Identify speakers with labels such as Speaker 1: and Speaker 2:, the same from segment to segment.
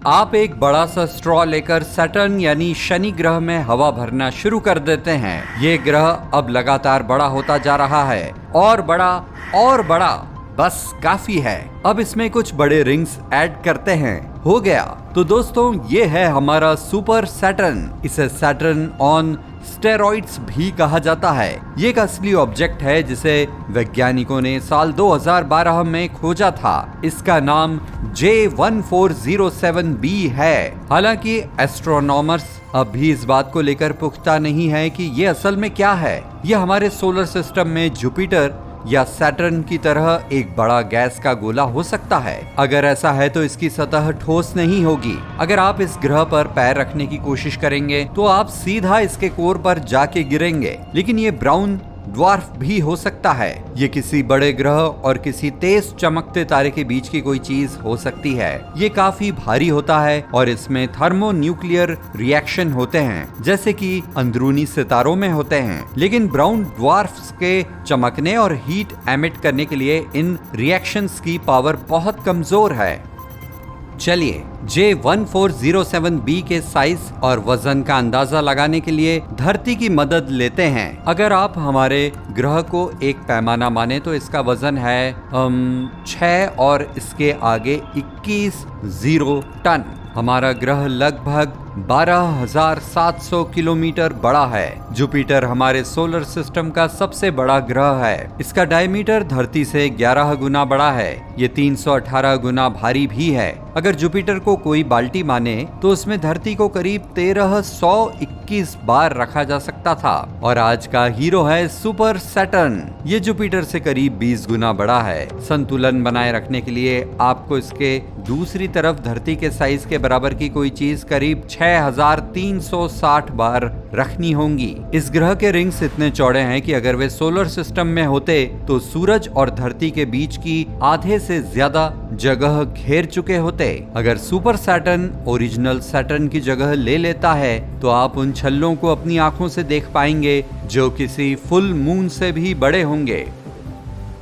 Speaker 1: आप एक बड़ा सा स्ट्रॉ लेकर सैटर्न यानी शनि ग्रह में हवा भरना शुरू कर देते हैं। ये ग्रह अब लगातार बड़ा होता जा रहा है और बड़ा, बस काफी है। अब इसमें कुछ बड़े रिंग्स ऐड करते हैं, हो गया। तो दोस्तों, ये है हमारा सुपर सैटर्न। इसे सैटर्न ऑन स्टेरॉइड्स भी कहा जाता है। ये एक असली ऑब्जेक्ट है जिसे वैज्ञानिकों ने साल 2012 में खोजा था। इसका नाम J1407b है। हालांकि एस्ट्रोनॉमर्स अब भी इस बात को लेकर पुख्ता नहीं है कि ये असल में क्या है। यह हमारे सोलर सिस्टम में जुपिटर या सैटर्न की तरह एक बड़ा गैस का गोला हो सकता है। अगर ऐसा है तो इसकी सतह ठोस नहीं होगी। अगर आप इस ग्रह पर पैर रखने की कोशिश करेंगे तो आप सीधा इसके कोर पर जाके गिरेंगे। लेकिन ये ब्राउन ड्वार्फ भी हो सकता है। ये किसी बड़े ग्रह और किसी तेज चमकते तारे के बीच की कोई चीज हो सकती है। ये काफी भारी होता है और इसमें थर्मोन्यूक्लियर रिएक्शन होते हैं, जैसे कि अंदरूनी सितारों में होते हैं। लेकिन ब्राउन ड्वार्फ्स के चमकने और हीट एमिट करने के लिए इन रिएक्शंस की पावर बहुत कमजोर है। चलिए J1407b के साइज और वजन का अंदाजा लगाने के लिए धरती की मदद लेते हैं। अगर आप हमारे ग्रह को एक पैमाना माने तो इसका वजन है 6 और इसके आगे 21 टन। हमारा ग्रह लगभग 12,700 किलोमीटर बड़ा है। जुपिटर हमारे सोलर सिस्टम का सबसे बड़ा ग्रह है। इसका डायमीटर धरती से 11 गुना बड़ा है। ये 318 गुना भारी भी है। अगर जुपिटर को कोई बाल्टी माने तो उसमें धरती को करीब 1321 बार रखा जा सकता था। और आज का हीरो है सुपर सैटर्न। ये जुपिटर से करीब 20 गुना बड़ा है। संतुलन बनाए रखने के लिए आपको इसके दूसरी तरफ धरती के साइज के बराबर की कोई चीज करीब 6360 बार रखनी होंगी। इस ग्रह के रिंग्स इतने चौड़े हैं कि अगर वे सोलर सिस्टम में होते तो सूरज और धरती के बीच की आधे से ज्यादा जगह घेर चुके होते। अगर सुपर सैटर्न ओरिजिनल सैटर्न की जगह ले लेता है तो आप उन छल्लों को अपनी आंखों से देख पाएंगे जो किसी फुल मून से भी बड़े होंगे।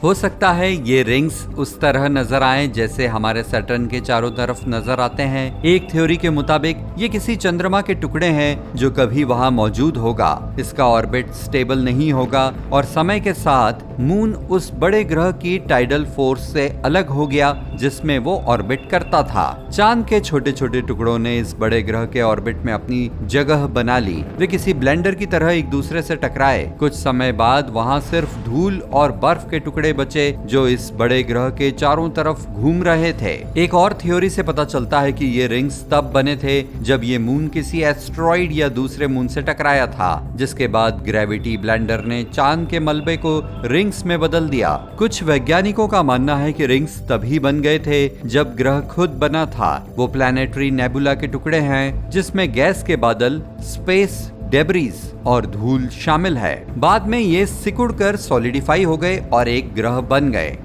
Speaker 1: हो सकता है ये रिंग्स उस तरह नजर आए जैसे हमारे सैटर्न के चारों तरफ नजर आते हैं। एक थ्योरी के मुताबिक ये किसी चंद्रमा के टुकड़े हैं जो कभी वहां मौजूद होगा। इसका ऑर्बिट स्टेबल नहीं होगा और समय के साथ मून उस बड़े ग्रह की टाइडल फोर्स से अलग हो गया जिसमें वो ऑर्बिट करता था। चांद के छोटे छोटे टुकड़ों ने इस बड़े ग्रह के ऑर्बिट में अपनी जगह बना ली। वे किसी ब्लेंडर की तरह एक दूसरे से टकराए। कुछ समय बाद वहां सिर्फ धूल और बर्फ के टुकड़े बचे जो इस बड़े ग्रह के चारों तरफ घूम रहे थे। एक और थ्योरी से पता चलता है कि ये रिंग्स तब बने थे जब ये मून किसी एस्ट्रॉइड या दूसरे मून से टकराया था, जिसके बाद ग्रेविटी ब्लेंडर ने चांद के मलबे को रिंग्स में बदल दिया। कुछ वैज्ञानिकों का मानना है कि रिंग्स तभी बन गए थे जब ग्रह खुद बना था। वो प्लैनेटरी नेबुला के टुकड़े हैं जिसमें गैस के बादल, स्पेस डेब्रीज और धूल शामिल है। बाद में ये सिकुड़कर सॉलिडिफाई हो गए और एक ग्रह बन गए।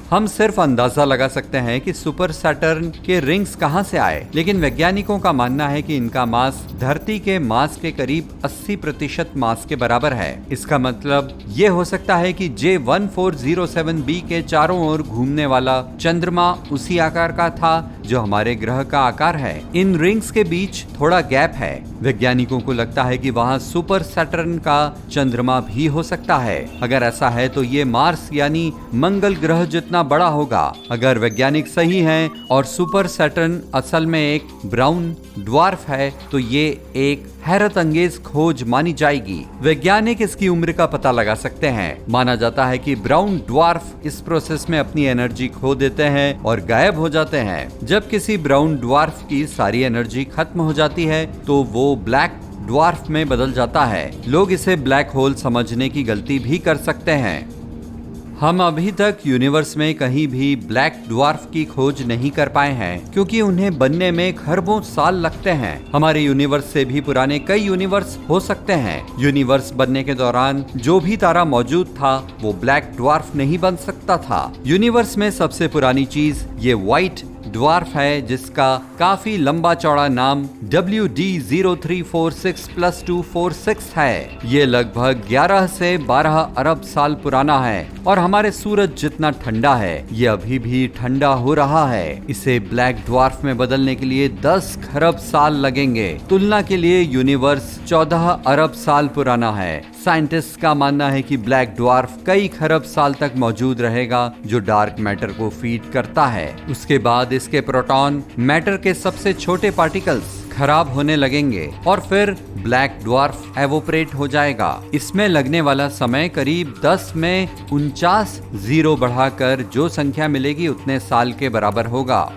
Speaker 1: हम सिर्फ अंदाजा लगा सकते हैं कि सुपर सैटर्न के रिंग्स कहां से आए, लेकिन वैज्ञानिकों का मानना है कि इनका मास धरती के मास के करीब 80% मास के बराबर है। इसका मतलब ये हो सकता है कि J1407b के चारों ओर घूमने वाला चंद्रमा उसी आकार का था जो हमारे ग्रह का आकार है। इन रिंग्स के बीच थोड़ा गैप है। वैज्ञानिकों को लगता है कि वहां सुपर सैटर्न का चंद्रमा भी हो सकता है। अगर ऐसा है तो ये मार्स यानी मंगल ग्रह जितना बड़ा होगा। अगर वैज्ञानिक सही हैं और सुपर सैटर्न असल में एक ब्राउन ड्वार्फ है तो ये एक हैरत अंगेज खोज मानी जाएगी। वैज्ञानिक इसकी उम्र का पता लगा सकते हैं। माना जाता है कि ब्राउन ड्वार्फ इस प्रोसेस में अपनी एनर्जी खो देते हैं और गायब हो जाते हैं। जब किसी ब्राउन ड्वार्फ की सारी एनर्जी खत्म हो जाती है तो वो ब्लैक ड्वार्फ में बदल जाता है। लोग इसे ब्लैक होल समझने की गलती भी कर सकते हैं। हम अभी तक यूनिवर्स में कहीं भी ब्लैक ड्वार्फ की खोज नहीं कर पाए हैं क्योंकि उन्हें बनने में खरबों साल लगते हैं। हमारे यूनिवर्स से भी पुराने कई यूनिवर्स हो सकते हैं। यूनिवर्स बनने के दौरान जो भी तारा मौजूद था वो ब्लैक ड्वार्फ नहीं बन सकता था। यूनिवर्स में सबसे पुरानी चीज ये व्हाइट ड्वार्फ है जिसका काफी लंबा चौड़ा नाम WD0346+246 है। ये लगभग 11 से 12 अरब साल पुराना है और हमारे सूरज जितना ठंडा है ये अभी भी ठंडा हो रहा है। इसे ब्लैक ड्वार्फ में बदलने के लिए 10 खरब साल लगेंगे। तुलना के लिए यूनिवर्स 14 अरब साल पुराना है। साइंटिस्ट का मानना है कि ब्लैक ड्वार्फ कई खरब साल तक मौजूद रहेगा, जो डार्क मैटर को फीड करता है। उसके बाद इसके प्रोटॉन मैटर के सबसे छोटे पार्टिकल्स खराब होने लगेंगे और फिर ब्लैक ड्वार्फ एवोपरेट हो जाएगा। इसमें लगने वाला समय करीब 10 में 49 जीरो बढ़ाकर जो संख्या मिलेगी उतने साल के बराबर होगा।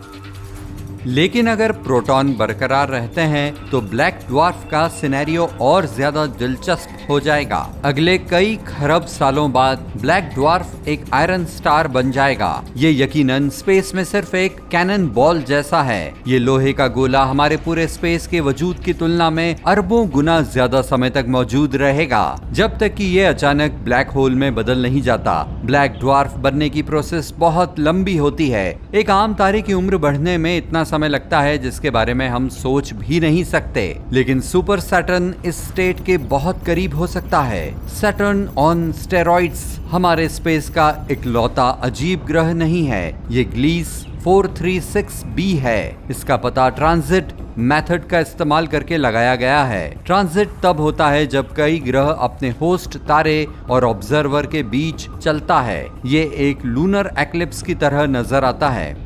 Speaker 1: लेकिन अगर प्रोटॉन बरकरार रहते हैं तो ब्लैक ड्वार्फ का सिनेरियो और ज्यादा दिलचस्प हो जाएगा। अगले कई खरब सालों बाद ब्लैक ड्वार्फ एक आयरन स्टार बन जाएगा। ये यकीनन स्पेस में सिर्फ एक कैनन बॉल जैसा है। ये लोहे का गोला हमारे पूरे स्पेस के वजूद की तुलना में अरबों गुना ज्यादा समय तक मौजूद रहेगा, जब तक कि ये अचानक ब्लैक होल में बदल नहीं जाता। ब्लैक ड्वार्फ बनने की प्रोसेस बहुत लंबी होती है। एक आम तारे की उम्र बढ़ने में इतना समय लगता है जिसके बारे में हम सोच भी नहीं सकते, लेकिन सुपर सैटर्न इस स्टेट के बहुत करीब हो सकता है। सैटर्न ऑन स्टेरॉइड्स हमारे स्पेस का इकलौता अजीब ग्रह नहीं है। ये ग्लीस 436b है। इसका पता ट्रांजिट मेथड का इस्तेमाल करके लगाया गया है। ट्रांजिट तब होता है जब कई ग्रह अपने होस्ट तारे और ऑब्जर्वर के बीच चलता है। ये एक लूनर एक्लिप्स की तरह नजर आता है।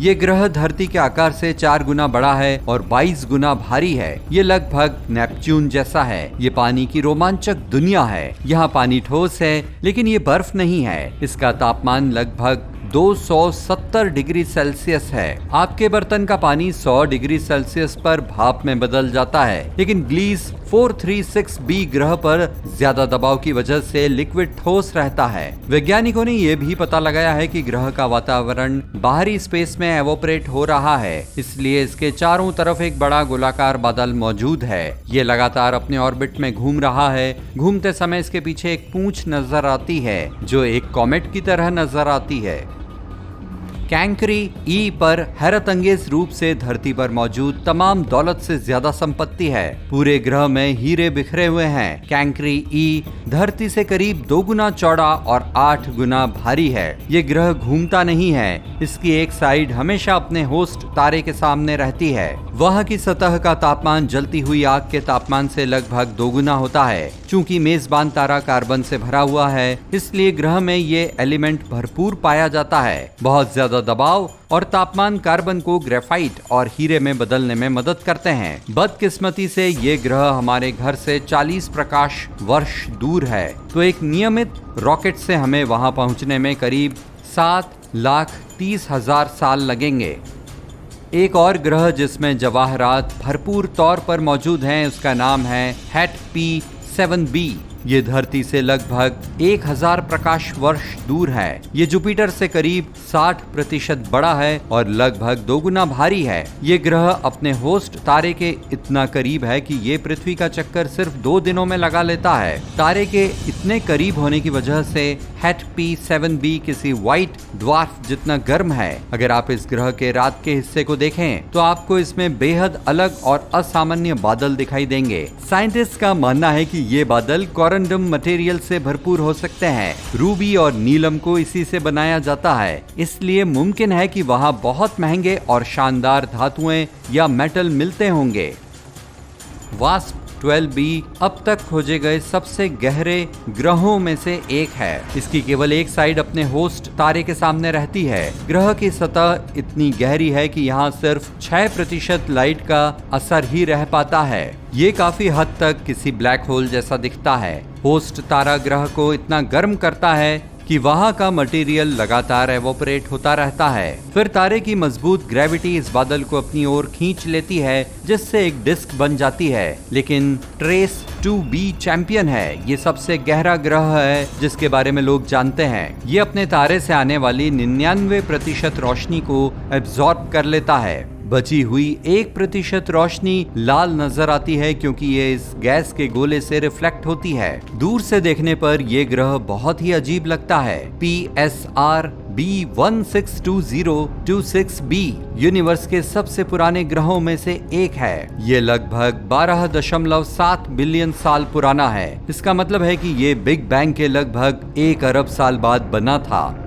Speaker 1: ये ग्रह धरती के आकार से 4 गुना बड़ा है और 22 गुना भारी है। ये लगभग नेपच्यून जैसा है। ये पानी की रोमांचक दुनिया है। यहाँ पानी ठोस है लेकिन ये बर्फ नहीं है। इसका तापमान लगभग 270 डिग्री सेल्सियस है। आपके बर्तन का पानी 100 डिग्री सेल्सियस पर भाप में बदल जाता है, लेकिन ग्लीस 436b ग्रह पर ज्यादा दबाव की वजह से लिक्विड ठोस रहता है। वैज्ञानिकों ने यह भी पता लगाया है कि ग्रह का वातावरण बाहरी स्पेस में एवोपरेट हो रहा है, इसलिए इसके चारों तरफ एक बड़ा गोलाकार बादल मौजूद है। ये लगातार अपने ऑर्बिट में घूम रहा है। घूमते समय इसके पीछे एक पूंछ नजर आती है जो एक कॉमेट की तरह नजर आती है। कैंकरी ई पर हैरत अंगेज रूप से धरती पर मौजूद तमाम दौलत से ज्यादा संपत्ति है। पूरे ग्रह में हीरे बिखरे हुए हैं। कैंकरी ई धरती से करीब 2 गुना चौड़ा और 8 गुना भारी है। ये ग्रह घूमता नहीं है। इसकी एक साइड हमेशा अपने होस्ट तारे के सामने रहती है। वहाँ की सतह का तापमान जलती हुई आग के तापमान से लगभग 2 गुना होता है। चूंकि मेजबान तारा कार्बन से भरा हुआ है, इसलिए ग्रह में ये एलिमेंट भरपूर पाया जाता है। बहुत ज्यादा दबाव और तापमान कार्बन को ग्रेफाइट और हीरे में बदलने में मदद करते हैं। बदकिस्मती से ये ग्रह हमारे घर से 40 प्रकाश वर्ष दूर है, तो एक नियमित रॉकेट से हमें वहां पहुंचने में करीब 7,30,000 साल लगेंगे। एक और ग्रह जिसमें जवाहरात भरपूर तौर पर मौजूद हैं, उसका नाम है हैट P7b। ये धरती से लगभग 1000 प्रकाश वर्ष दूर है। ये जुपिटर से करीब 60% बड़ा है और लगभग 2 गुना भारी है। ये ग्रह अपने होस्ट तारे के इतना करीब है कि ये पृथ्वी का चक्कर सिर्फ 2 दिनों में लगा लेता है। तारे के इतने करीब होने की वजह से हैट P7b किसी व्हाइट ड्वार्फ जितना गर्म है। अगर आप इस ग्रह के रात के हिस्से को देखें तो आपको इसमें बेहद अलग और असामान्य बादल दिखाई देंगे। साइंटिस्ट का मानना है कि ये बादल कोरंडम मटेरियल से भरपूर हो सकते हैं। रूबी और नीलम को इसी से बनाया जाता है, इसलिए मुमकिन है कि वहाँ बहुत महंगे और शानदार धातुएं या मेटल मिलते होंगे। वास्प 12b अब तक खोजे गए सबसे गहरे ग्रहों में से एक है। इसकी केवल एक साइड अपने होस्ट तारे के सामने रहती है। ग्रह की सतह इतनी गहरी है कि यहाँ सिर्फ 6% लाइट का असर ही रह पाता है। ये काफी हद तक किसी ब्लैक होल जैसा दिखता है। होस्ट तारा ग्रह को इतना गर्म करता है कि वहाँ का मटेरियल लगातार एवोपरेट होता रहता है। फिर तारे की मजबूत ग्रेविटी इस बादल को अपनी ओर खींच लेती है, जिससे एक डिस्क बन जाती है। लेकिन ट्रेस 2b चैंपियन है। ये सबसे गहरा ग्रह है जिसके बारे में लोग जानते हैं। ये अपने तारे से आने वाली 99% रोशनी को एब्जॉर्ब कर लेता है। बची हुई 1% रोशनी लाल नजर आती है क्योंकि ये इस गैस के गोले से रिफ्लेक्ट होती है। दूर से देखने पर यह ग्रह बहुत ही अजीब लगता है। PSR B162026b यूनिवर्स के सबसे पुराने ग्रहों में से एक है। ये लगभग 12.7 बिलियन साल पुराना है। इसका मतलब है कि ये बिग बैंग के लगभग 1 अरब साल बाद बना था।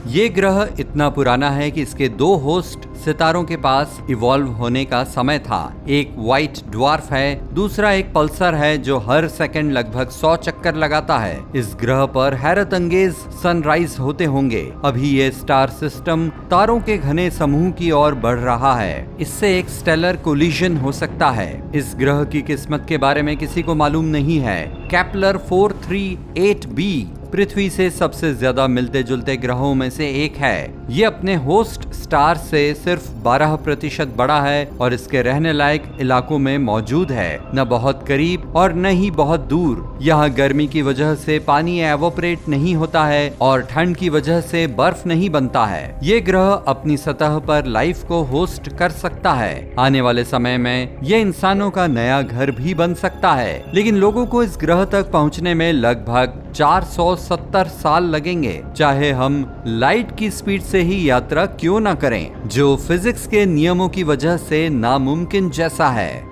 Speaker 1: ये ग्रह इतना पुराना है कि इसके 2 होस्ट सितारों के पास इवॉल्व होने का समय था। एक व्हाइट ड्वार्फ है, दूसरा एक पल्सर है जो हर सेकंड लगभग 100 चक्कर लगाता है। इस ग्रह पर हैरत अंगेज सनराइज होते होंगे। अभी ये स्टार सिस्टम तारों के घने समूह की ओर बढ़ रहा है। इससे एक स्टेलर कोलिजन हो सकता है। इस ग्रह की किस्मत के बारे में किसी को मालूम नहीं है। केपलर 438b पृथ्वी से सबसे ज्यादा मिलते जुलते ग्रहों में से एक है। ये अपने होस्ट स्टार से सिर्फ 12% बड़ा है और इसके रहने लायक इलाकों में मौजूद है, न बहुत करीब और न ही बहुत दूर। यहाँ गर्मी की वजह से पानी एवोपरेट नहीं होता है और ठंड की वजह से बर्फ नहीं बनता है। ये ग्रह अपनी सतह पर लाइफ को होस्ट कर सकता है। आने वाले समय में ये इंसानों का नया घर भी बन सकता है, लेकिन लोगों को इस ग्रह तक पहुँचने में लगभग 470 साल लगेंगे, चाहे हम लाइट की स्पीड से ही यात्रा क्यों ना करें, जो फिजिक्स के नियमों की वजह से नामुमकिन जैसा है।